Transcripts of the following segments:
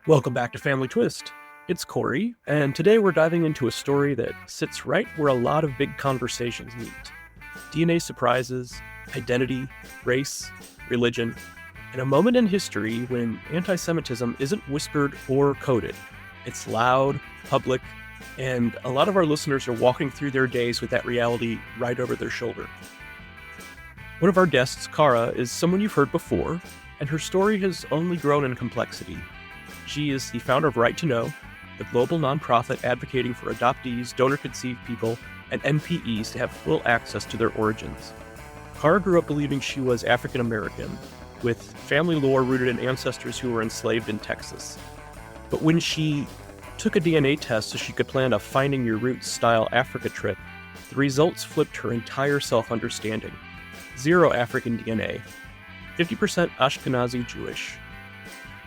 Welcome back to Family Twist. It's Corey, and today we're diving into a story that sits right where a lot of big conversations meet. DNA surprises, identity, race, religion, and a moment in history when anti-Semitism isn't whispered or coded. It's loud, public, and a lot of our listeners are walking through their days with that reality right over their shoulder. One of our guests, Kara, is someone you've heard before, and her story has only grown in complexity. She is the founder of Right to Know, the global nonprofit advocating for adoptees, donor-conceived people, and NPEs to have full access to their origins. Kara grew up believing she was African American, with family lore rooted in ancestors who were enslaved in Texas. But when she took a DNA test so she could plan a Finding Your Roots style Africa trip, the results flipped her entire self-understanding. 0 African DNA, 50% Ashkenazi Jewish.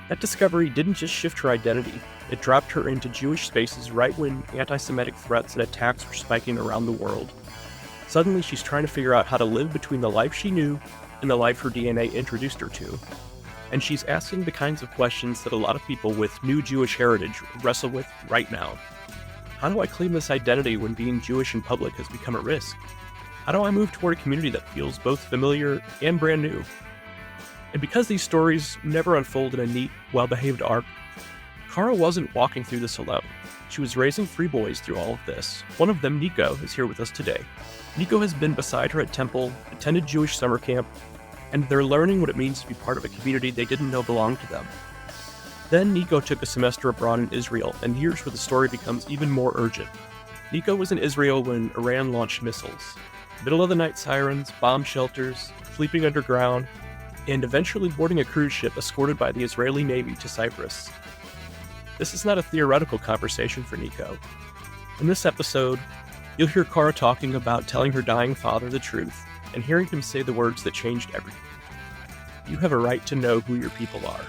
That discovery didn't just shift her identity, it dropped her into Jewish spaces right when anti-Semitic threats and attacks were spiking around the world. Suddenly she's trying to figure out how to live between the life she knew and the life her DNA introduced her to. And she's asking the kinds of questions that a lot of people with new Jewish heritage wrestle with right now. How do I claim this identity when being Jewish in public has become a risk? How do I move toward a community that feels both familiar and brand new? And because these stories never unfold in a neat, well-behaved arc, Kara wasn't walking through this alone. She was raising 3 boys through all of this. One of them, Nico, is here with us today. Nico has been beside her at temple, attended Jewish summer camp, and they're learning what it means to be part of a community they didn't know belonged to them. Then Nico took a semester abroad in Israel, and here's where the story becomes even more urgent. Nico was in Israel when Iran launched missiles. Middle-of-the-night sirens, bomb shelters, sleeping underground, and eventually boarding a cruise ship escorted by the Israeli Navy to Cyprus. This is not a theoretical conversation for Nico. In this episode, you'll hear Kara talking about telling her dying father the truth and hearing him say the words that changed everything. You have a right to know who your people are.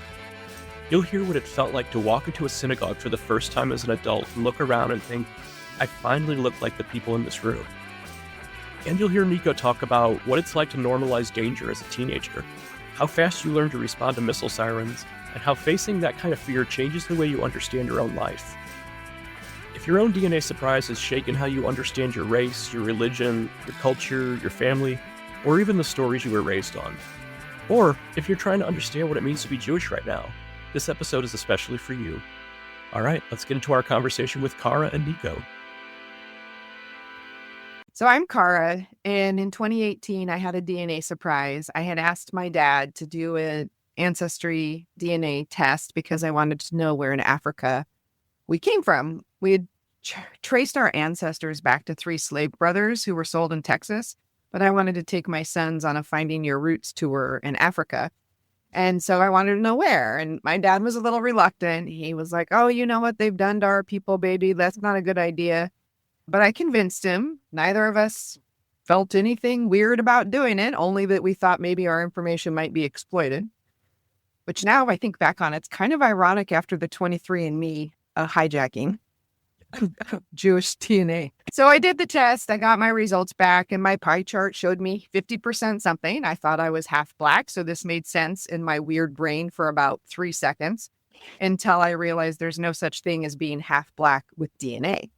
You'll hear what it felt like to walk into a synagogue for the first time as an adult and look around and think, I finally look like the people in this room. And you'll hear Nico talk about what it's like to normalize danger as a teenager, how fast you learn to respond to missile sirens, and how facing that kind of fear changes the way you understand your own life. If your own DNA surprise has shaken how you understand your race, your religion, your culture, your family, or even the stories you were raised on, or if you're trying to understand what it means to be Jewish right now, this episode is especially for you. All right, let's get into our conversation with Kara and Nico. So I'm Kara, and in 2018, I had a DNA surprise. I had asked my dad to do an Ancestry DNA test because I wanted to know where in Africa we came from. We had traced our ancestors back to 3 slave brothers who were sold in Texas, but I wanted to take my sons on a Finding Your Roots tour in Africa. And so I wanted to know where. And my dad was a little reluctant. He was like, oh, you know what they've done to our people, baby. That's not a good idea. But I convinced him. Neither of us felt anything weird about doing it, only that we thought maybe our information might be exploited. Which now I think back on, it's kind of ironic after the 23andMe hijacking Jewish DNA. So I did the test. I got my results back, and my pie chart showed me 50% something. I thought I was half Black, so this made sense in my weird brain for about 3 seconds until I realized there's no such thing as being half Black with DNA.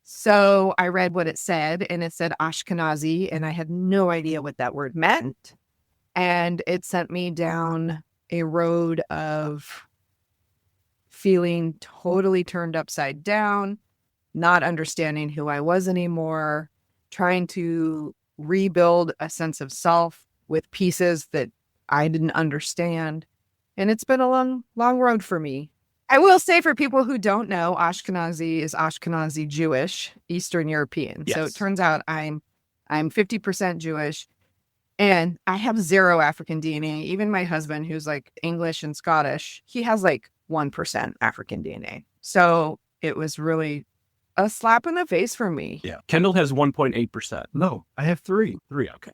So I read what it said, and it said Ashkenazi, and I had no idea what that word meant. And it sent me down a road of feeling totally turned upside down, not understanding who I was anymore, trying to rebuild a sense of self with pieces that I didn't understand. And it's been a long, long road for me. I will say, for people who don't know, Ashkenazi is Ashkenazi Jewish, Eastern European. Yes. So it turns out I'm 50% Jewish, and I have 0 African DNA. Even my husband, who's like English and Scottish, he has like 1% African DNA. So it was really a slap in the face for me. Yeah. Kendall has 1.8%. No, I have 3. 3, okay.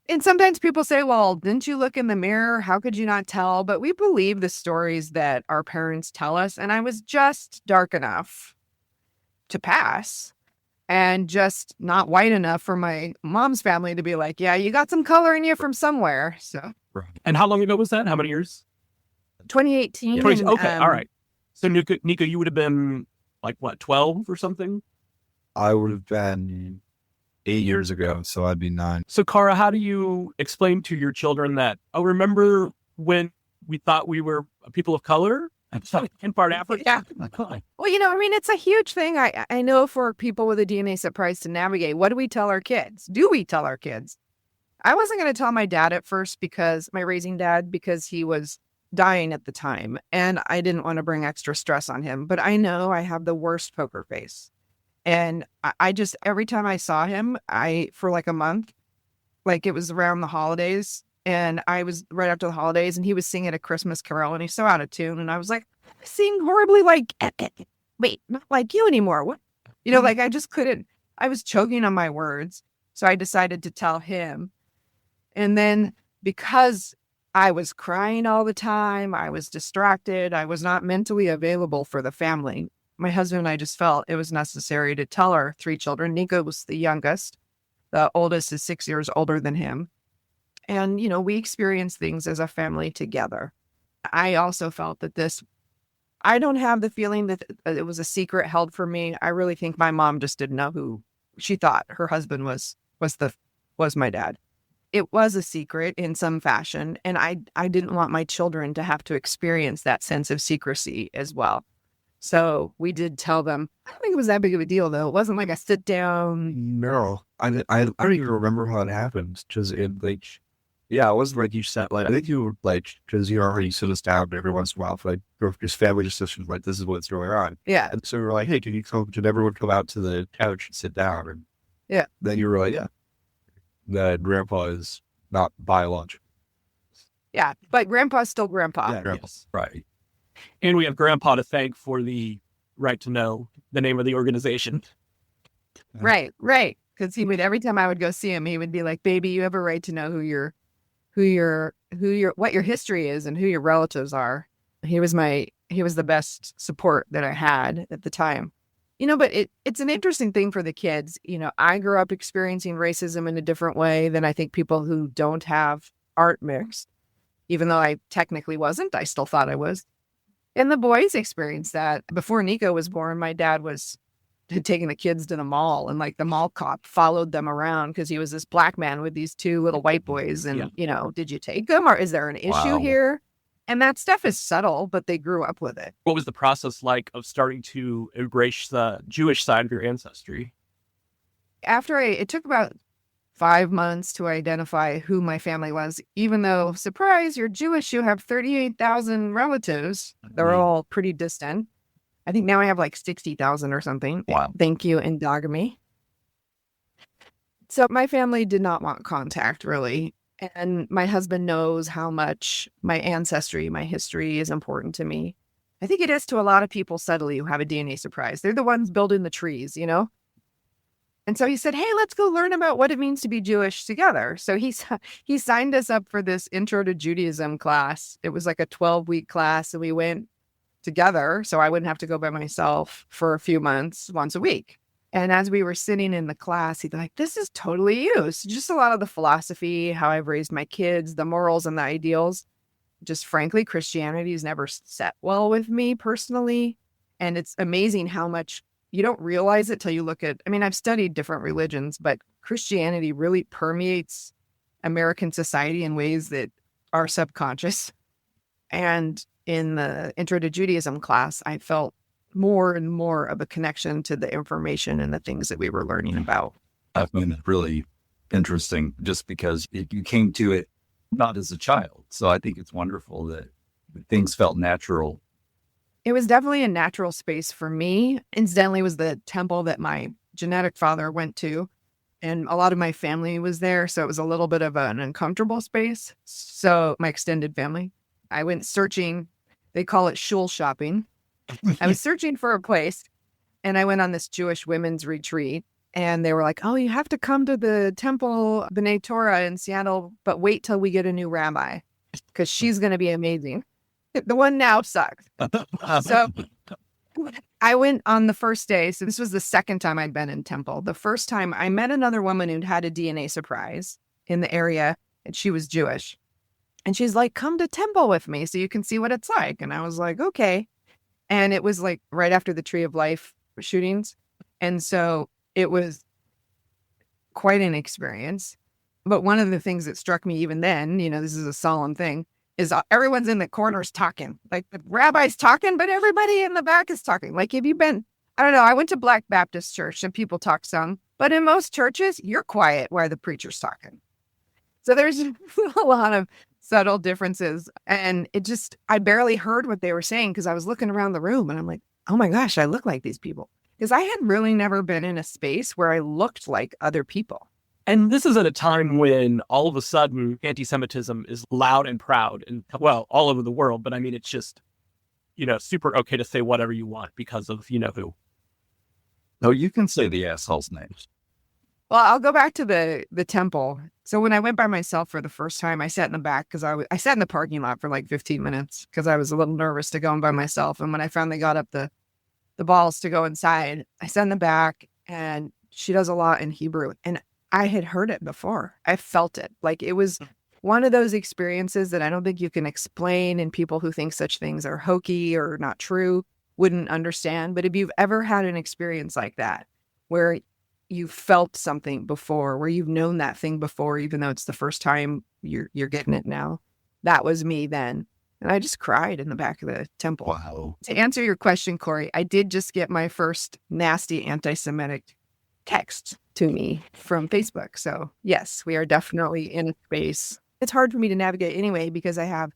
And sometimes people say, well, didn't you look in the mirror? How could you not tell? But we believe the stories that our parents tell us. And I was just dark enough to pass and just not white enough for my mom's family to be like, yeah, you got some color in you from somewhere. So Right. And how long ago was that? How many years? 2018. Okay, all right. So Nico, you would have been like what, 12 or something? I would have been 8 years ago, so I'd be 9. So Cara, how do you explain to your children that, oh, remember when we thought we were a people of color in part Africa? Yeah. Well, it's a huge thing. I know for people with a DNA surprise to navigate, what do we tell our kids? Do we tell our kids? I wasn't going to tell my dad at first because my raising dad, because he was dying at the time and I didn't want to bring extra stress on him. But I know I have the worst poker face. And I just, every time I saw him, for like a month, like it was around the holidays and I was right after the holidays and he was singing a Christmas carol and he's so out of tune. And I was like, I sing horribly like, wait, not like you anymore. What? Like I just couldn't, I was choking on my words. So I decided to tell him. And then because I was crying all the time, I was distracted, I was not mentally available for the family. My husband and I just felt it was necessary to tell our 3 children. Nico was the youngest. The oldest is 6 years older than him. And, we experienced things as a family together. I also felt that I don't have the feeling that it was a secret held from me. I really think my mom just didn't know who she thought her husband was my dad. It was a secret in some fashion. And I didn't want my children to have to experience that sense of secrecy as well. So we did tell them. I don't think it was that big of a deal, though. It wasn't like a sit down. No, I don't even remember how it happened. Just it yeah, it wasn't like you said, like, I think you were like, because you already sit us down every once in a while for like your family discussions, like, this is what's going on. Yeah. And so we were like, hey, can everyone come out to the couch and sit down? And yeah. Then you were like, yeah, that grandpa is not biological. Yeah, but grandpa's still grandpa. Yeah, grandpa. Yes. Right. And we have grandpa to thank for the right to know the name of the organization. Right. Because every time I would go see him, he would be like, baby, you have a right to know what your history is and who your relatives are. He was the best support that I had at the time. But it's an interesting thing for the kids. I grew up experiencing racism in a different way than I think people who aren't mixed. Even though I technically wasn't, I still thought I was. And the boys experienced that. Before Nico was born, my dad had taken the kids to the mall, and like the mall cop followed them around because he was this black man with these 2 little white boys. And, did you take them, or is there an issue here? And that stuff is subtle, but they grew up with it. What was the process like of starting to embrace the Jewish side of your ancestry? It took about 5 months to identify who my family was, even though, surprise, you're Jewish, you have 38,000 relatives. They're all pretty distant. I think now I have like 60,000 or something. Wow. Thank you, endogamy. So my family did not want contact, really. And my husband knows how much my ancestry, my history is important to me. I think it is to a lot of people subtly who have a DNA surprise. They're the ones building the trees, And so he said, hey, let's go learn about what it means to be Jewish together. So he signed us up for this Intro to Judaism class. It was like a 12-week class, and we went together so I wouldn't have to go by myself for a few months once a week. And as we were sitting in the class, he'd be like, this is totally you. So just a lot of the philosophy, how I've raised my kids, the morals and the ideals. Just frankly, Christianity has never set well with me personally. And it's amazing how much you don't realize it till you look at, I've studied different religions, but Christianity really permeates American society in ways that are subconscious. And in the Intro to Judaism class, I felt more and more of a connection to the information and the things that we were learning about. I found it really interesting just because you came to it not as a child. So I think it's wonderful that things felt natural. It was definitely a natural space for me. Incidentally, it was the temple that my genetic father went to, and a lot of my family was there. So it was a little bit of an uncomfortable space. So my extended family, I went searching. They call it shul shopping. I was searching for a place, and I went on this Jewish women's retreat, and they were like, oh, you have to come to the temple B'nai Torah in Seattle, but wait till we get a new rabbi because she's going to be amazing. The one now sucks. So I went on the first day. So this was the second time I'd been in temple. The first time I met another woman who'd had a DNA surprise in the area, and she was Jewish. And she's like, come to temple with me so you can see what it's like. And I was like, okay. And it was like right after the Tree of Life shootings. And so it was quite an experience. But one of the things that struck me even then, this is a solemn thing, is everyone's in the corners talking. Like the rabbi's talking, but everybody in the back is talking. Like, have you been, I don't know, I went to Black Baptist church and people talk some, but in most churches, you're quiet while the preacher's talking. So there's a lot of subtle differences. And I barely heard what they were saying because I was looking around the room and I'm like, oh my gosh, I look like these people. Because I had really never been in a space where I looked like other people. And this is at a time when all of a sudden anti-Semitism is loud and proud and, well, all over the world. But I mean, it's just, super okay to say whatever you want because of, who. No, you can say the assholes' names. Well, I'll go back to the temple. So when I went by myself for the first time, I sat in the back because I sat in the parking lot for like 15 minutes because I was a little nervous to go in by myself. And when I finally got up the balls to go inside, I sat in the back, and she does a lot in Hebrew. And I had heard it before. I felt it. Like it was one of those experiences that I don't think you can explain, and people who think such things are hokey or not true wouldn't understand. But if you've ever had an experience like that, where you felt something before, where you've known that thing before, even though it's the first time you're getting it now, that was me then. And I just cried in the back of the temple. Wow. To answer your question, Corey, I did just get my first nasty anti-Semitic text to me from Facebook. So yes, we are definitely in a space. It's hard for me to navigate anyway, because I have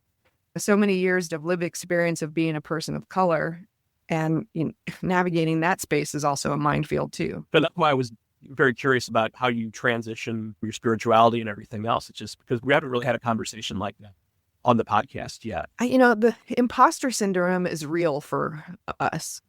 so many years of lived experience of being a person of color, and navigating that space is also a minefield too. But that's why I was very curious about how you transition your spirituality and everything else. It's just because we haven't really had a conversation like that on the podcast yet. The imposter syndrome is real for us.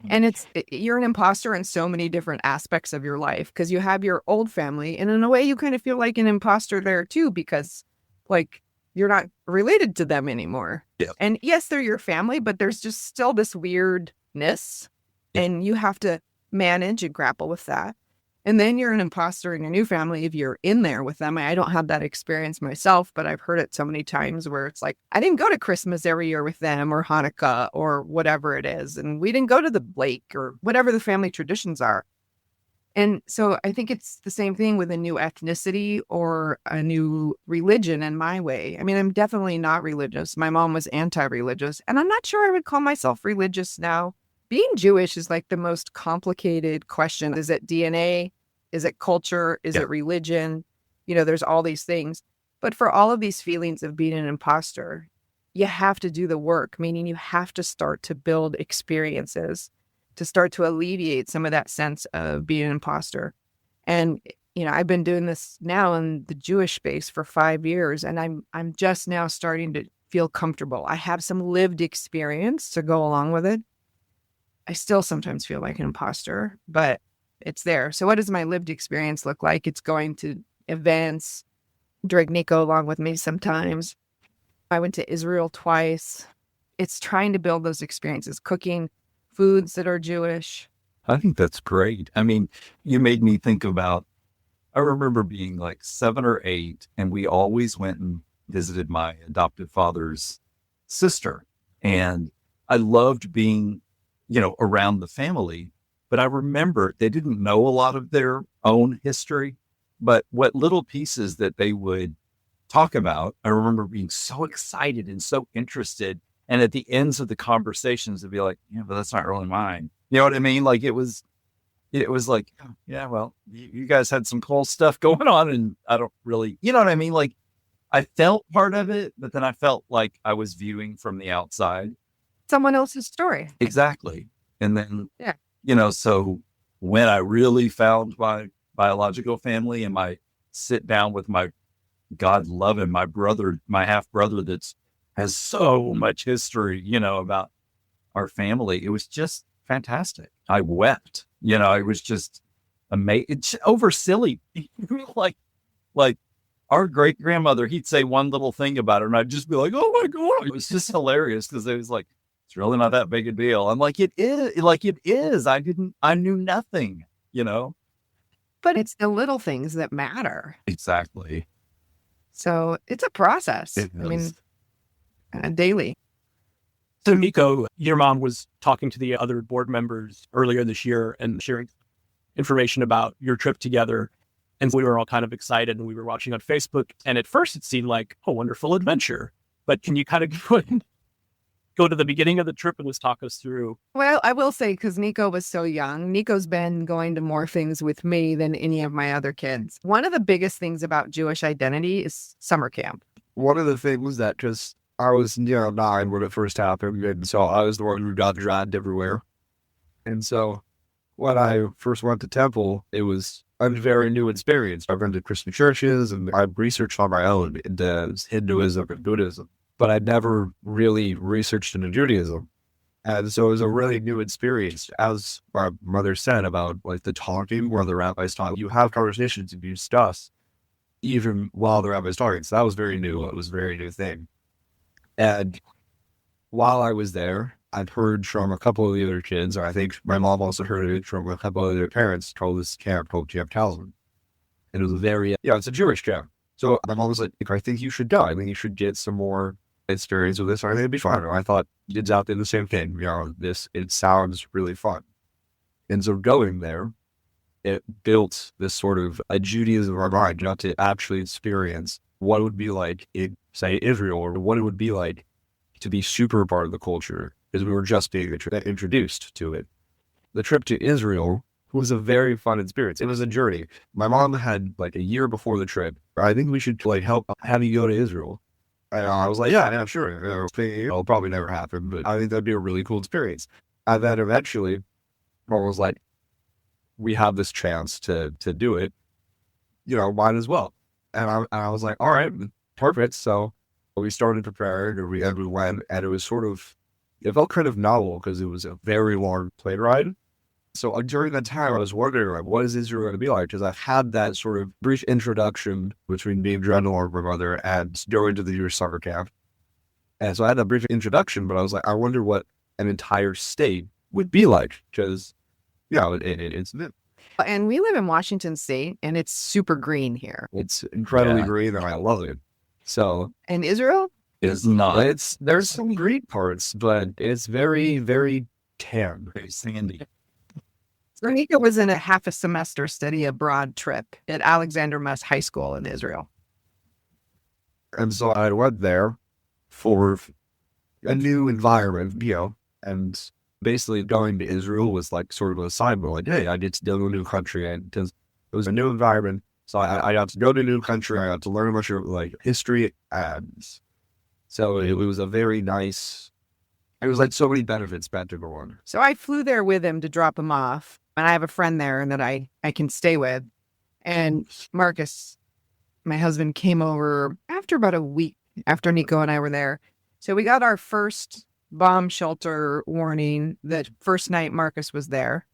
And you're an imposter in so many different aspects of your life, because you have your old family, and in a way you kind of feel like an imposter there too, because like you're not related to them anymore. Yeah. And yes, they're your family, but there's just still this weirdness, and you have to manage and grapple with that. And then you're an imposter in your new family if you're in there with them. I don't have that experience myself, but I've heard it so many times where it's like, I didn't go to Christmas every year with them, or Hanukkah, or whatever it is. And we didn't go to the lake, or whatever the family traditions are. And so I think it's the same thing with a new ethnicity or a new religion in my way. I mean, I'm definitely not religious. My mom was anti-religious, and I'm not sure I would call myself religious now. Being Jewish is like the most complicated question. Is it DNA? Is it culture? Is it religion? There's all these things. But for all of these feelings of being an imposter, you have to do the work, meaning you have to start to build experiences to start to alleviate some of that sense of being an imposter. And, I've been doing this now in the Jewish space for 5 years, and I'm just now starting to feel comfortable. I have some lived experience to go along with it. I still sometimes feel like an imposter, but it's there. So what does my lived experience look like? It's going to events, drag Nico along with me sometimes. I went to Israel twice. It's trying to build those experiences, cooking foods that are Jewish. I think that's great. I mean, you made me think about, I remember being like 7 or 8, and we always went and visited my adoptive father's sister. And I loved being, around the family. But I remember they didn't know a lot of their own history, but what little pieces that they would talk about, I remember being so excited and so interested. And at the ends of the conversations, they'd be like, yeah, but that's not really mine. You know what I mean? Like it was like, oh, yeah, well, you guys had some cool stuff going on, and I don't really, you know what I mean? Like I felt part of it, but then I felt like I was viewing from the outside. Someone else's story. Exactly. And then, yeah. So when I really found my biological family, and my sit down with my God-loving, my brother, my half-brother that has so much history, about our family, it was just fantastic. I wept, it was just amazing. It's over silly. like our great grandmother, he'd say one little thing about her, and I'd just be like, oh my God. It was just hilarious, because it was like, it's really not that big a deal. I'm like, it is. I knew nothing, But it's the little things that matter. Exactly. So it's a process. It I mean, daily. So, Nico, your mom was talking to the other board members earlier this year and sharing information about your trip together. And we were all kind of excited and we were watching on Facebook. And at first it seemed like a wonderful adventure. But can you kind of go to the beginning of the trip and just talk us through? Well, I will say, because Nico was so young, Nico's been going to more things with me than any of my other kids. One of the biggest things about Jewish identity is summer camp. One of the things that just, I was 9 when it first happened, and so I was the one who got dragged everywhere. And so when I first went to temple, it was a very new experience. I've been to Christian churches and I've researched on my own into Hinduism and Buddhism, but I'd never really researched into Judaism. And so it was a really new experience. As my mother said about like the talking where the rabbis talk, you have conversations and you discuss even while the rabbi's talking. So that was very new. It was a very new thing. And while I was there, I'd heard from a couple of the other kids, or I think my mom also heard it from a couple of their parents, told this camp called Camp Talisman. And it was it's a Jewish camp. So my mom was like, I think you should go. I think you should get some more experience with this. I think it'd be fun. And I thought, kids out there, the same thing. It sounds really fun. And so going there, it built this sort of a Judaism of our mind, not to actually experience what it would be like in, say, Israel, or what it would be like to be super part of the culture, because we were just being introduced to it. The trip to Israel was a very fun experience. It was a journey. My mom had like a year before the trip, I think we should like help have you go to Israel. And I was like, yeah, sure. It'll probably never happen, but I think that'd be a really cool experience. And then eventually, mom was like, we have this chance to do it, might as well. And I was like, all right, perfect. So we started preparing and we went, and it was it felt kind of novel because it was a very long plane ride. So during that time, I was wondering, like, what is Israel going to be like? Because I've had that sort of brief introduction between being dreadnought with my mother and going to the Jewish summer camp. And so I had a brief introduction, but I was like, I wonder what an entire state would be like, because, it's new. And we live in Washington State, and it's super green here. It's incredibly green, and I love it. So, And Israel? It's not. There's some green parts, but it's very, very tan. Very sandy. So Nico was in a half a semester study abroad trip at Alexander Muss High School in Israel. And so I went there for a new environment, and basically going to Israel was like sort of an assignment, like, hey, I get to go to a new country, and because it was a new environment, so I got to go to a new country, I got to learn much of like history, and so it was a very nice, it was like so many benefits back to go on. So I flew there with him to drop him off, and I have a friend there that I can stay with. And Marcus, my husband, came over after about a week after Nico and I were there. So we got our first bomb shelter warning that first night Marcus was there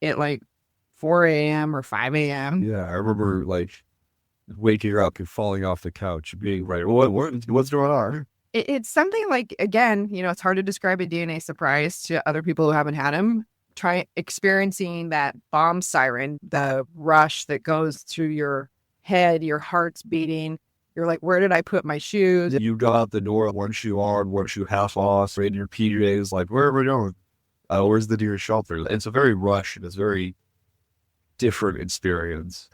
at like 4 a.m. or 5 a.m. Yeah, I remember like waking up and falling off the couch, being like, what's going on? It's something like, again, it's hard to describe a DNA surprise to other people who haven't had them. Try experiencing that bomb siren, the rush that goes through your head, your heart's beating. You're like, where did I put my shoes? You go out the door, one shoe on, one shoe half off, right in your PJs, like, where are we going? Where's the nearest shelter? It's a very rush, and it's a very different experience.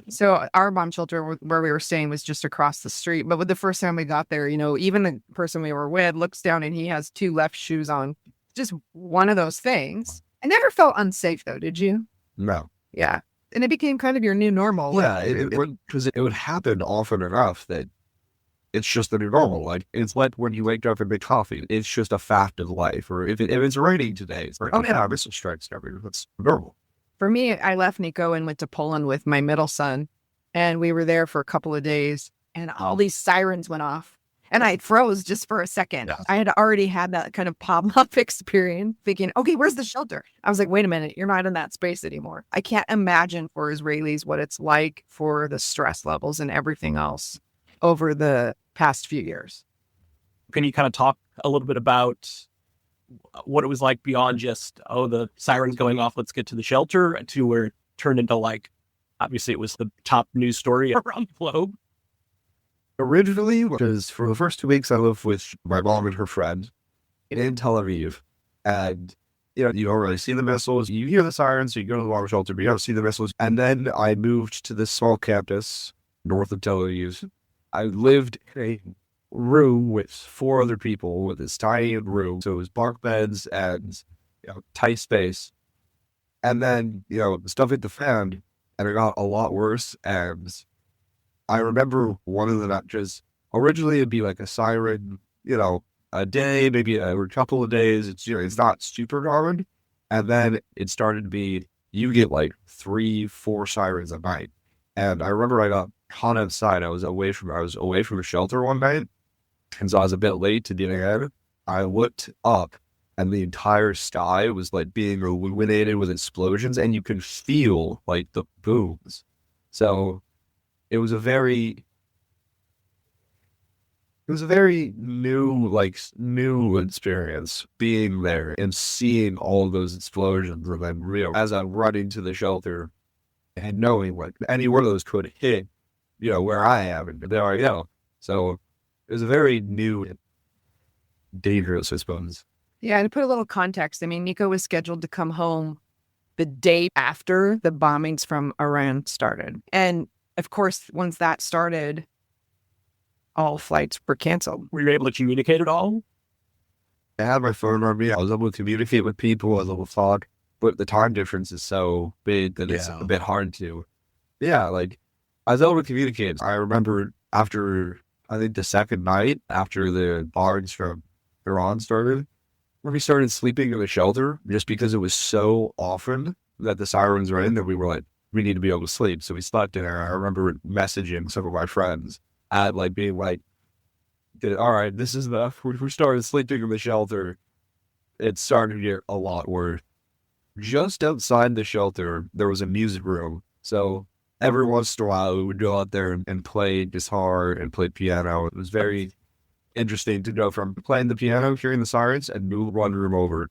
So our bomb shelter where we were staying was just across the street. But with the first time we got there, even the person we were with looks down and he has 2 left shoes on. Just one of those things. I never felt unsafe though, did you? No. Yeah. And it became kind of your new normal. Yeah, because it would happen often enough that it's just the new normal. Like, it's like when you wake up and make coffee. It's just a fact of life. Or if it's raining today, it's like, oh yeah, I miss some strikes. That's normal. For me, I left Nico and went to Poland with my middle son. And we were there for a couple of days. And all these sirens went off. And I froze just for a second. Yeah. I had already had that kind of pop-up experience thinking, okay, where's the shelter? I was like, wait a minute, you're not in that space anymore. I can't imagine for Israelis what it's like for the stress levels and everything else over the past few years. Can you kind of talk a little bit about what it was like beyond just, the siren's going off, let's get to the shelter, to where it turned into like, obviously it was the top news story around the globe? Originally, because for the first 2 weeks I lived with my mom and her friend, in Tel Aviv. And, you don't really see the missiles. You hear the sirens, so you go to the bomb shelter, but you don't see the missiles. And then I moved to this small campus north of Tel Aviv. I lived in a room with 4 other people with this tiny room. So it was bunk beds and, tight space. And then, the stuff hit the fan and it got a lot worse. And I remember one of the matches, originally it'd be like a siren, a day, maybe or a couple of days. It's not super common. And then it started to be, you get like 3-4 sirens a night. And I remember I got caught outside. I was away from a shelter one night. And so I was a bit late to getting out. I looked up and the entire sky was like being illuminated with explosions and you could feel like the booms. So it was a very new experience being there and seeing all those explosions. And then, as I'm running to the shelter and knowing like any one of those could hit, where I am, and there I go. So it was a very new, dangerous, I suppose. Yeah, and to put a little context, I mean, Nico was scheduled to come home the day after the bombings from Iran started. And of course, once that started, all flights were canceled. Were you able to communicate at all? I had my phone on me. I was able to communicate with people. I was able to talk. But the time difference is so big that it's a bit hard to. Yeah, like, I was able to communicate. I remember after, I think the second night, after the bombings from Iran started, when we started sleeping in the shelter, just because it was so often that the sirens were in, that we were like, we need to be able to sleep. So we slept in there. I remember messaging some of my friends at like being like, all right, this is enough. We started sleeping in the shelter. It started to get a lot worse. Just outside the shelter, there was a music room. So every once in a while, we would go out there and play guitar and play piano. It was very interesting to go from playing the piano, hearing the sirens, and move one room over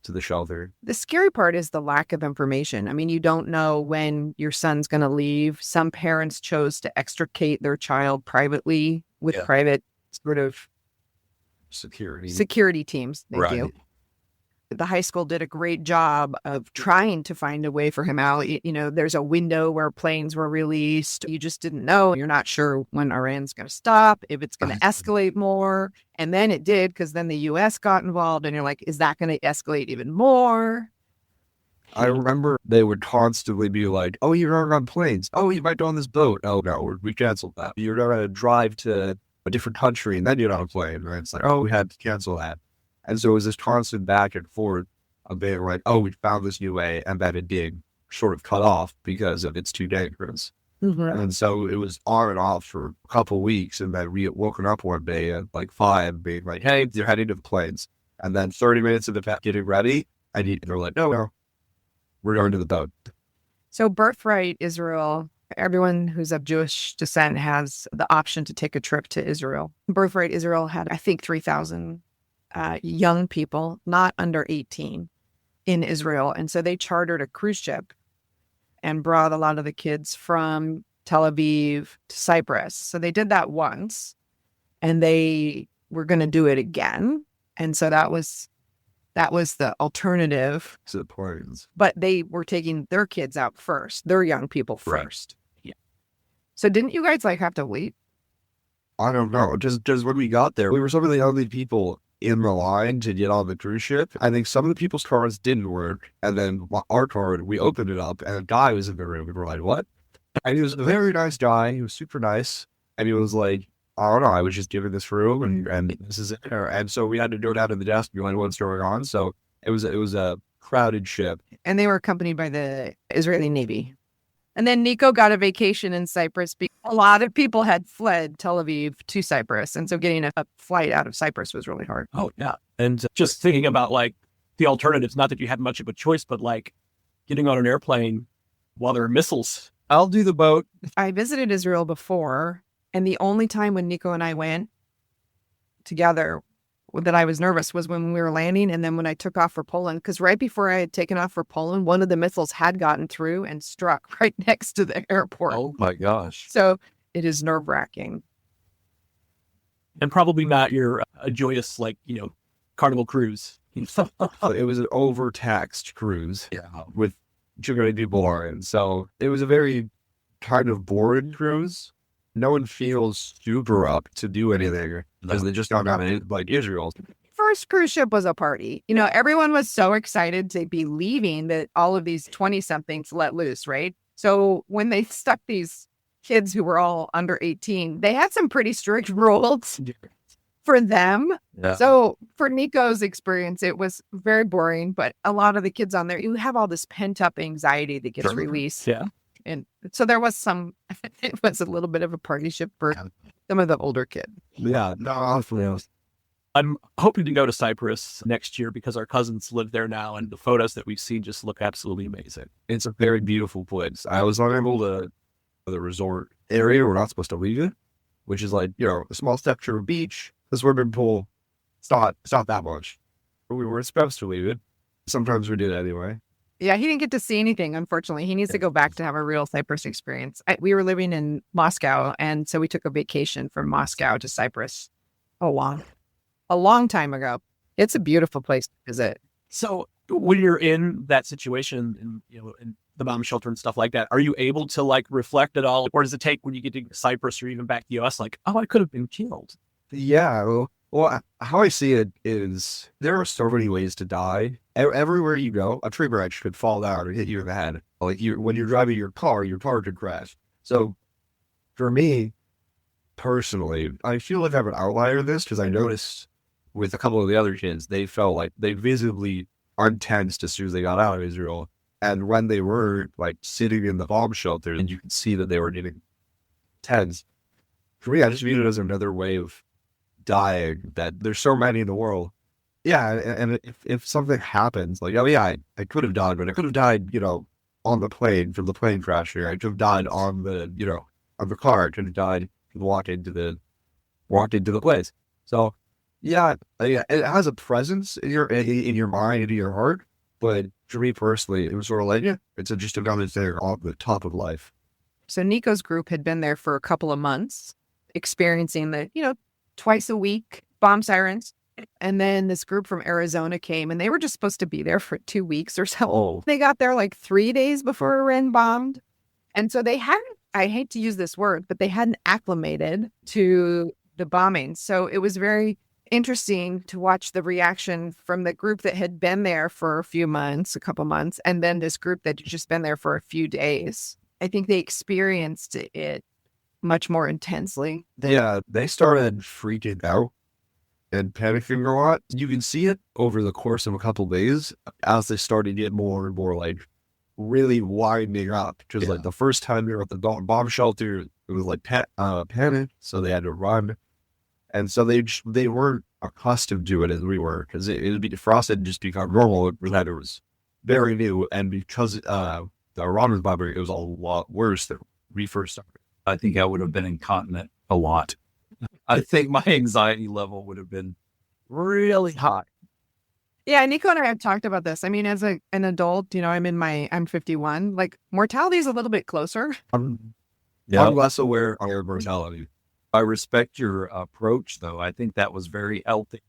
to the shelter. The scary part is the lack of information. I mean, you don't know when your son's going to leave. Some parents chose to extricate their child privately with private sort of security teams. Thank you. The high school did a great job of trying to find a way for him out. There's a window where planes were released. You just didn't know. You're not sure when Iran's going to stop, if it's going to escalate more. And then it did, because then the U.S. got involved. And you're like, is that going to escalate even more? I remember they would constantly be like, oh, you're not on planes. Oh, you might go on this boat. Oh, no, we canceled that. You're going to drive to a different country and then you're on a plane. And it's like, oh, we had to cancel that. And so it was this constant back and forth of being like, oh, we found this new way, and then it did sort of cut off because of it's too dangerous. Mm-hmm. And so it was on and off for a couple of weeks, and then we had woken up one day at like 5, being like, hey, you're heading to the planes. And then 30 minutes of the getting ready, and they're like, no, we're going to the boat. So Birthright Israel, everyone who's of Jewish descent has the option to take a trip to Israel. Birthright Israel had, I think, 3,000 young people, not under 18, in Israel. And so they chartered a cruise ship and brought a lot of the kids from Tel Aviv to Cyprus. So they did that once, and they were going to do it again. And so that was the alternative to the planes. But they were taking their kids out first, their young people first. Right. Yeah. So didn't you guys have to wait? I don't know. Just when we got there, we were some of the only people in the line to get on the cruise ship. I think some of the people's cars didn't work, and then our car, we opened it up, and a guy was in the room. We were like, what? And he was a very nice guy. He was super nice, and he was like, I don't know, I was just given this room, and this is it. And so we had to go down to the desk and be like, what's going on? So it was a crowded ship. And they were accompanied by the Israeli Navy. And then Nico got a vacation in Cyprus. A lot of people had fled Tel Aviv to Cyprus. And so getting a flight out of Cyprus was really hard. Oh, yeah. And just thinking about like the alternatives, not that you had much of a choice, but like getting on an airplane while there are missiles. I'll do the boat. I visited Israel before. And the only time when Nico and I went together that I was nervous was when we were landing, and then when I took off for Poland, because right before I had taken off for Poland, one of the missiles had gotten through and struck right next to the airport. Oh my gosh. So it is nerve-wracking. And probably not a joyous, Carnival Cruise. It was an overtaxed cruise Yeah. with too many people on it. So it was a very kind of boring cruise. No one feels super up to do anything because they just got out of like Israel. First cruise ship was a party. Everyone was so excited to be leaving that all of these 20-somethings let loose, right? So when they stuck these kids who were all under 18, they had some pretty strict rules for them. Yeah. So for Nico's experience, it was very boring, but a lot of the kids on there, you have all this pent up anxiety that gets released. Yeah. And so there was it was a little bit of a party ship for some of the older kids. Yeah, no, honestly, I'm hoping to go to Cyprus next year because our cousins live there now, and the photos that we've seen just look absolutely amazing. it's a very beautiful place. I was unable to the resort area. We're not supposed to leave it, which is like, a small step to a beach, the swimming pool. It's not that much. But we were supposed to leave it. Sometimes we did anyway. Yeah, he didn't get to see anything, unfortunately. He needs to go back to have a real Cyprus experience. We were living in Moscow, and so we took a vacation from Moscow to Cyprus a long time ago. It's a beautiful place to visit. So when you're in that situation, in the bomb shelter and stuff like that, are you able to like reflect at all? Or does it take when you get to Cyprus or even back to the US, like, oh, I could have been killed? Yeah, well, how I see it is there are so many ways to die. Everywhere you go, a tree branch could fall down and hit you in the head. Like when you're driving your car could crash. So for me, personally, I feel like I'm an outlier in this because I noticed with a couple of the other kids, they felt like they visibly untensed as soon as they got out of Israel. And when they were like sitting in the bomb shelter and you could see that they were getting tense, for me, I just viewed it as another way of dying, that there's so many in the world. Yeah, and if something happens, like, oh yeah, I could have died, but I could have died, on the plane from the plane crash here. I could have died on the, on the car. I could have died and walked into the place. So yeah, it has a presence in your mind, in your heart. But for me personally, it was sort of like, yeah, it's just another thing off the top of life. So Nico's group had been there for a couple of months, experiencing the, twice a week bomb sirens. And then this group from Arizona came, and they were just supposed to be there for 2 weeks or so. Oh. They got there like 3 days before Iran bombed. And so they hadn't, I hate to use this word, but they hadn't acclimated to the bombing. So it was very interesting to watch the reaction from the group that had been there for a couple months, and then this group that had just been there for a few days. I think they experienced it much more intensely. They started freaking out and panicking a lot. You can see it over the course of a couple of days as they started to get more and more like really winding up. Just like the first time they were at the bomb shelter, it was like panic, so they had to run. And so they weren't accustomed to it as we were, because for us it had just become normal. It was very new, and because the Iran was bombing, it was a lot worse than we first started. I think I would have been incontinent a lot. I think my anxiety level would have been really high. Yeah, Nico and I have talked about this. I mean, as an adult, I'm 51. Like, mortality is a little bit closer. I'm less aware of our mortality. I respect your approach, though. I think that was very healthy.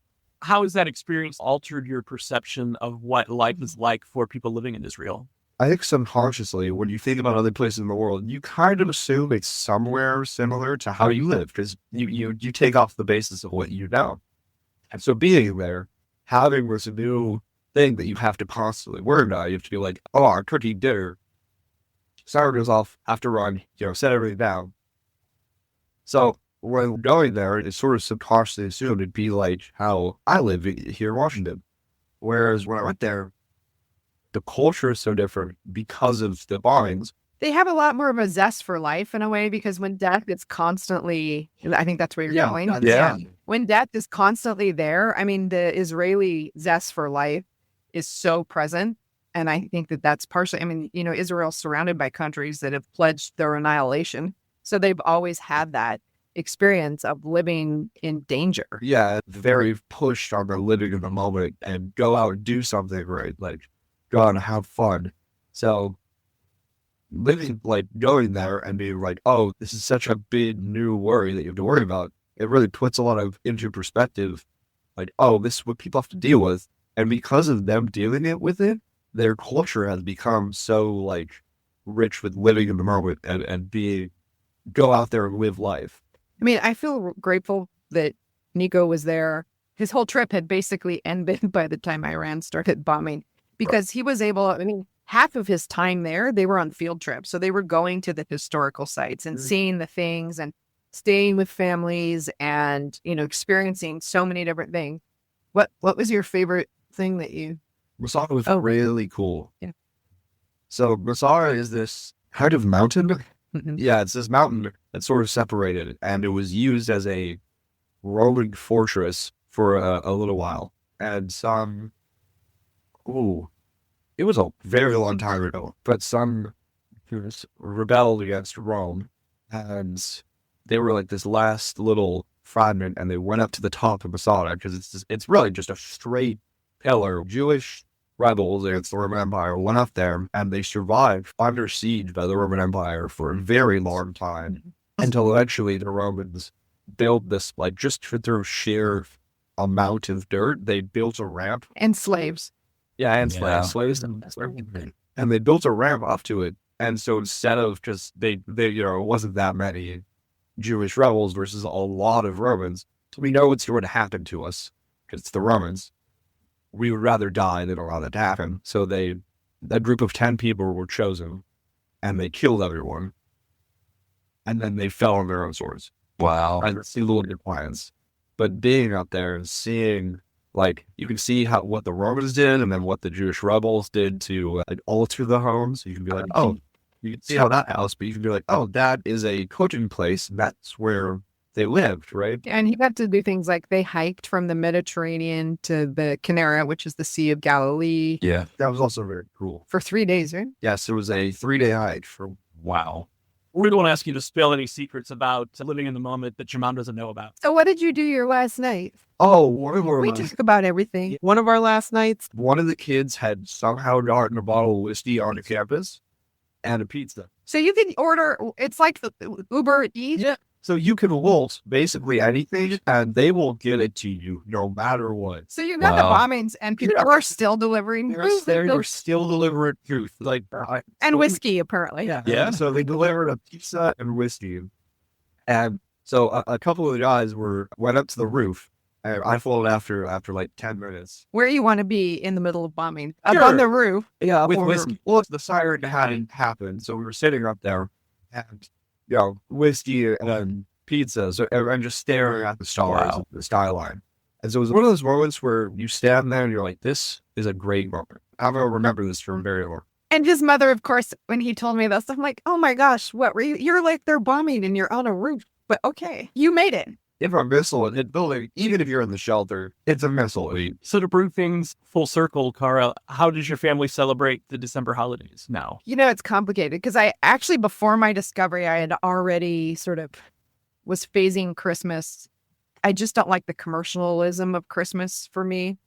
How has that experience altered your perception of what life is like for people living in Israel? I think subconsciously, when you think about other places in the world, you kind of assume it's somewhere similar to how you live, because you take off the basis of what you know. And so being there, having this new thing that you have to constantly worry about, you have to be like, oh, our turkey dinner, siren goes off, have to run, set everything down. So when going there, it's sort of subconsciously assumed it'd be like how I live here in Washington. Whereas when I went there, the culture is so different because of the bombings. They have a lot more of a zest for life in a way, because when death is constantly, I think that's where you're going. Yeah. When death is constantly there, I mean, the Israeli zest for life is so present. And I think that's partially, Israel's surrounded by countries that have pledged their annihilation. So they've always had that experience of living in danger. Yeah, very pushed on the living in the moment and go out and do something, right? Like, go out and have fun. So going there and being like, oh, this is such a big new worry that you have to worry about. It really puts a lot of into perspective like, oh, this is what people have to deal with. And because of them dealing with it, their culture has become so like rich with living in the moment and go out there and live life. I mean, I feel grateful that Nico was there. His whole trip had basically ended by the time Iran started bombing because he was able, I mean, half of his time there, they were on field trips. So they were going to the historical sites and seeing the things and staying with families and, experiencing so many different things. What was your favorite thing that you... Masada was really cool. Yeah. So Masada is this kind of mountain. Mhm. Yeah, it's this mountain that's sort of separated, and it was used as a Roman fortress for a little while. And it was a very long time ago, but some rebelled against Rome, and they were like this last little fragment, and they went up to the top of Masada because it's really just a straight pillar. Jewish rebels against the Roman Empire went up there, and they survived under siege by the Roman Empire for a very long time until eventually the Romans built this, like, just through sheer amount of dirt, they built a ramp. And slaves. Yeah, and Yeah. slaves. And they built a ramp up to it. And so instead of just, they it wasn't that many Jewish rebels versus a lot of Romans. So we know what's going to happen to us because it's the Romans. We would rather die than allow that to happen. So a group of 10 people were chosen, and they killed everyone. And then they fell on their own swords. Wow. And see little defiance. But being out there and seeing, like, you can see what the Romans did and then what the Jewish rebels did to alter the homes. You can be like, oh, you can see how that house, but you can be like, oh, that is a cooking place. That's where they lived, right? And he got to do things like they hiked from the Mediterranean to the Canara, which is the Sea of Galilee, Yeah. That was also very cool. for 3 days, right? Yes, it was a 3-day hike for Wow. We don't ask you to spill any secrets about living in the moment that your mom doesn't know about. So what did you do your last night? We talk about everything. One of our last nights, one of the kids had somehow gotten a bottle of whiskey on the campus and a pizza. So you can order, it's like the Uber Eats. Yeah. So you can wolt basically anything, and they will get it to you no matter what. So you got Wow. the bombings, and people are still delivering food. They're still delivering truth, like And whiskey, apparently. Yeah. So they delivered a pizza and whiskey, and so a couple of the guys went up to the roof. And I followed after like 10 minutes. Where you want to be in the middle of bombing. Up Sure. on the roof. Yeah, With well, whiskey. Well, the siren hadn't happened, so we were sitting up there, and whiskey and pizza, and just staring at the stars, Wow. the skyline. And so it was one of those moments where you stand there and you're like, "This is a great moment. I'm gonna remember this for very long." And his mother, of course, when he told me this, I'm like, oh my gosh, what were you? You're like, they're bombing and you're on a roof. But okay, you made it. If a missile hit building, even if you're in the shelter, it's a missile. So to bring things full circle, Cara, how does your family celebrate the December holidays now? It's complicated because I actually, before my discovery, I had already sort of was phasing Christmas. I just don't like the commercialism of Christmas for me.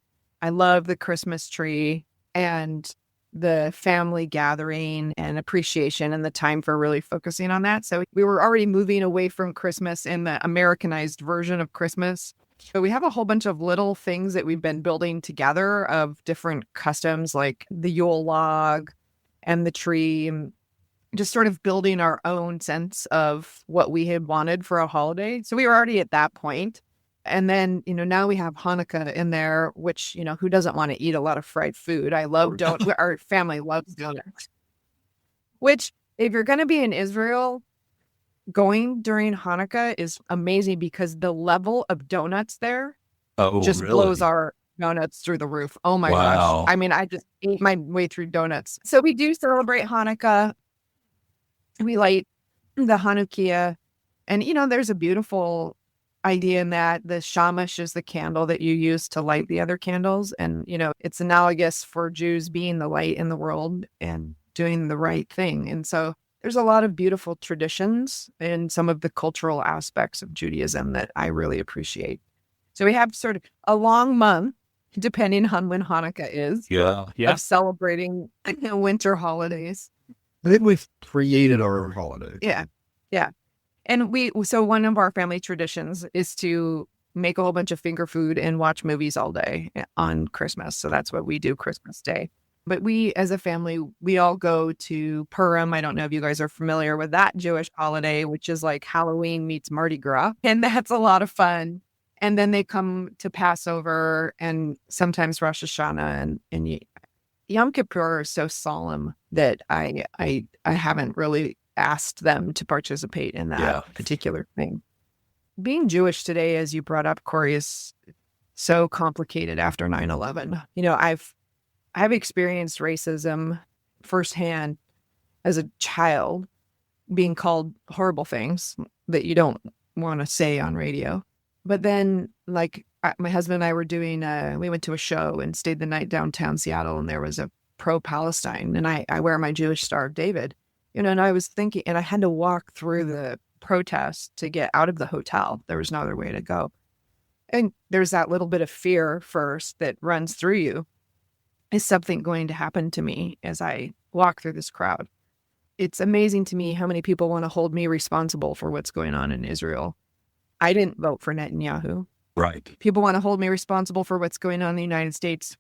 I love the Christmas tree and the family gathering and appreciation and the time for really focusing on that. So we were already moving away from Christmas in the Americanized version of Christmas. But we have a whole bunch of little things that we've been building together of different customs, like the Yule log and the tree, and just sort of building our own sense of what we had wanted for a holiday. So we were already at that point. And then, now we have Hanukkah in there, which, who doesn't want to eat a lot of fried food? I love donuts. Our family loves donuts. Which, if you're going to be in Israel, going during Hanukkah is amazing because the level of donuts there Oh, just really? blows our donuts through the roof. Oh my Wow. gosh. I mean, I just ate my way through donuts. So we do celebrate Hanukkah. We light the Hanukkah. And, there's a beautiful idea in that the shamash is the candle that you use to light the other candles. And, it's analogous for Jews being the light in the world and doing the right thing. And so there's a lot of beautiful traditions in some of the cultural aspects of Judaism that I really appreciate. So we have sort of a long month, depending on when Hanukkah is, Yeah. of celebrating winter holidays. I think we've created our own holiday. Yeah. Yeah. And so one of our family traditions is to make a whole bunch of finger food and watch movies all day on Christmas. So that's what we do Christmas Day. But we, as a family, we all go to Purim. I don't know if you guys are familiar with that Jewish holiday, which is like Halloween meets Mardi Gras. And that's a lot of fun. And then they come to Passover and sometimes Rosh Hashanah and Yom Kippur is so solemn that I haven't really asked them to participate in that particular thing. Being Jewish today, as you brought up, Corey, is so complicated after 9/11. You know, I've experienced racism firsthand as a child, being called horrible things that you don't want to say on radio. But then, like, my husband and I were doing, we went to a show and stayed the night downtown Seattle, and there was a pro-Palestine, and I wear my Jewish Star of David, you know, and I was thinking, and I had to walk through the protest to get out of the hotel. There was no other way to go. And there's that little bit of fear first that runs through you. Is something going to happen to me as I walk through this crowd? It's amazing to me how many people want to hold me responsible for what's going on in Israel. I didn't vote for Netanyahu. Right. People want to hold me responsible for what's going on in the United States.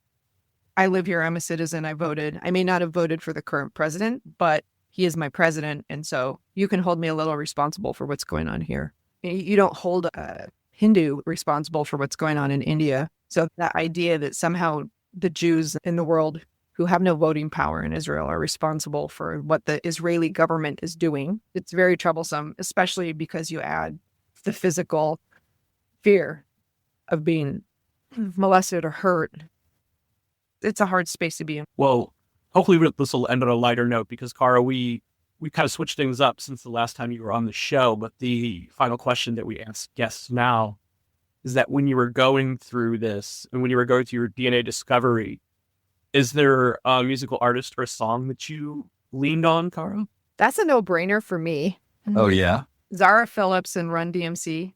I live here. I'm a citizen. I voted. I may not have voted for the current president, but he is my president. And so you can hold me a little responsible for what's going on here. You don't hold a Hindu responsible for what's going on in India. So that idea that somehow the Jews in the world who have no voting power in Israel are responsible for what the Israeli government is doing, it's very troublesome, especially because you add the physical fear of being molested or hurt. It's a hard space to be in. Well, hopefully this will end on a lighter note because, Cara, we kind of switched things up since the last time you were on the show. But the final question that we ask guests now is that when you were going through this and when you were going through your DNA discovery, is there a musical artist or a song that you leaned on, Cara? That's a no-brainer for me. Oh, yeah. Zara Phillips and Run DMC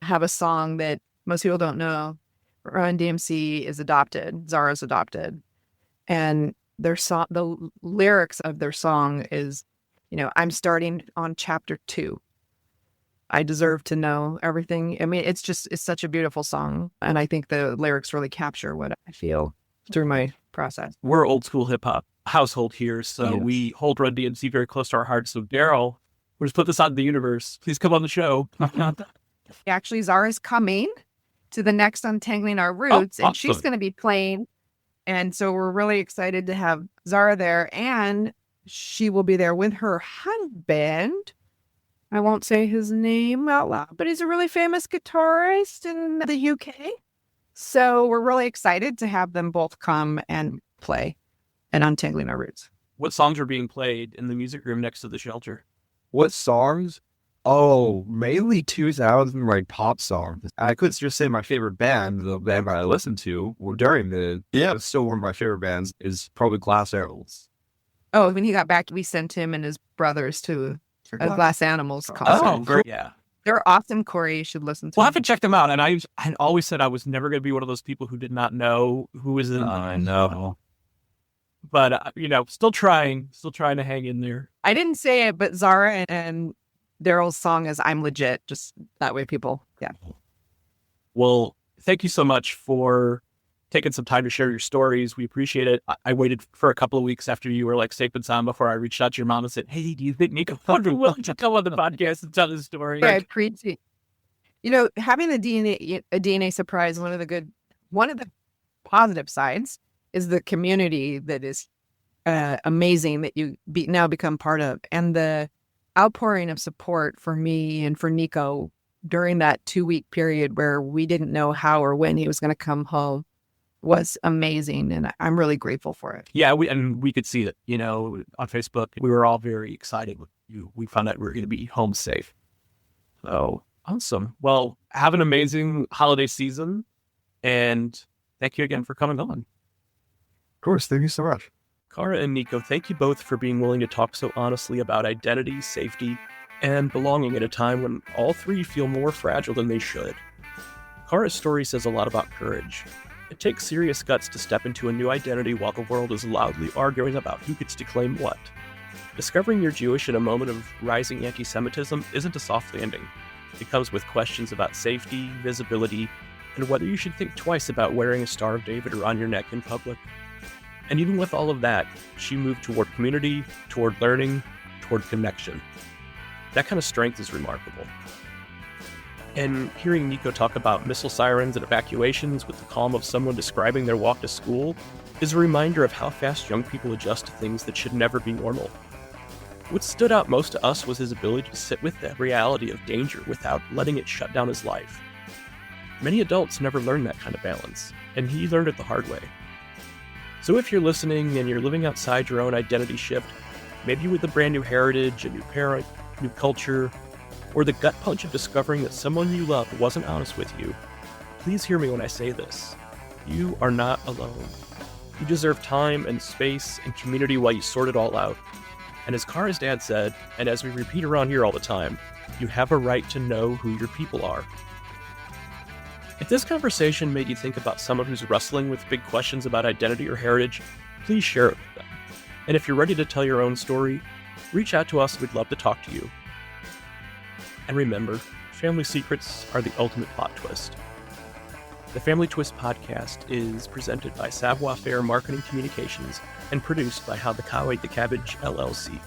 have a song that most people don't know. Run DMC is adopted. Zara's adopted. And their song, the lyrics of their song is, you know, I'm starting on chapter 2. I deserve to know everything. I mean, it's such a beautiful song. And I think the lyrics really capture what I feel through my process. We're old school hip hop household here. So we hold Run DMC very close to our hearts. So Daryl, we'll just put this out in the universe. Please come on the show. Actually, Zara's coming to the next Untangling Our Roots, and she's going to be playing. And so we're really excited to have Zara there. And she will be there with her husband. I won't say his name out loud, but he's a really famous guitarist in the UK. So we're really excited to have them both come and play at Untangling Our Roots. What songs are being played in the music room next to the shelter? What songs? Oh, mainly 2000 like pop songs. I could just say my favorite band, the band I listened to during it's still one of my favorite bands, is probably Glass Animals. Oh, when he got back, we sent him and his brothers to a Glass Animals concert. Oh, great. Yeah. They're awesome, Corey. You should listen to We'll them. have to check them out. And I had always said I was never going to be one of those people who did not know who was in. I know. But, still trying to hang in there. I didn't say it, but Zara and Daryl's song is I'm Legit. Just that way people, yeah. Well, thank you so much for taking some time to share your stories. We appreciate it. I waited for a couple of weeks after you were like safe and sound before I reached out to your mom and said, hey, do you think Nico would be willing to come on the podcast and tell his story? Yeah, I appreciate. Having a DNA surprise, one of the positive sides is the community that is amazing that you now become part of. And the outpouring of support for me and for Nico during that 2-week period where we didn't know how or when he was going to come home was amazing. And I'm really grateful for it. Yeah, we could see it, on Facebook. We were all very excited. We found out we were going to be home safe. So awesome. Well, have an amazing holiday season. And thank you again for coming on. Of course. Thank you so much. Cara and Nico, thank you both for being willing to talk so honestly about identity, safety, and belonging at a time when all three feel more fragile than they should. Cara's story says a lot about courage. It takes serious guts to step into a new identity while the world is loudly arguing about who gets to claim what. Discovering you're Jewish in a moment of rising anti-Semitism isn't a soft landing. It comes with questions about safety, visibility, and whether you should think twice about wearing a Star of David around your neck in public. And even with all of that, she moved toward community, toward learning, toward connection. That kind of strength is remarkable. And hearing Nico talk about missile sirens and evacuations with the calm of someone describing their walk to school is a reminder of how fast young people adjust to things that should never be normal. What stood out most to us was his ability to sit with the reality of danger without letting it shut down his life. Many adults never learn that kind of balance, and he learned it the hard way. So if you're listening and you're living outside your own identity shift, maybe with a brand new heritage, a new parent, new culture, or the gut punch of discovering that someone you loved wasn't honest with you, please hear me when I say this. You are not alone. You deserve time and space and community while you sort it all out. And as Kara's dad said, and as we repeat around here all the time, you have a right to know who your people are. If this conversation made you think about someone who's wrestling with big questions about identity or heritage, please share it with them. And if you're ready to tell your own story, reach out to us. We'd love to talk to you. And remember, family secrets are the ultimate plot twist. The Family Twist podcast is presented by Savoir Faire Marketing Communications and produced by How the Cow Ate the Cabbage, LLC.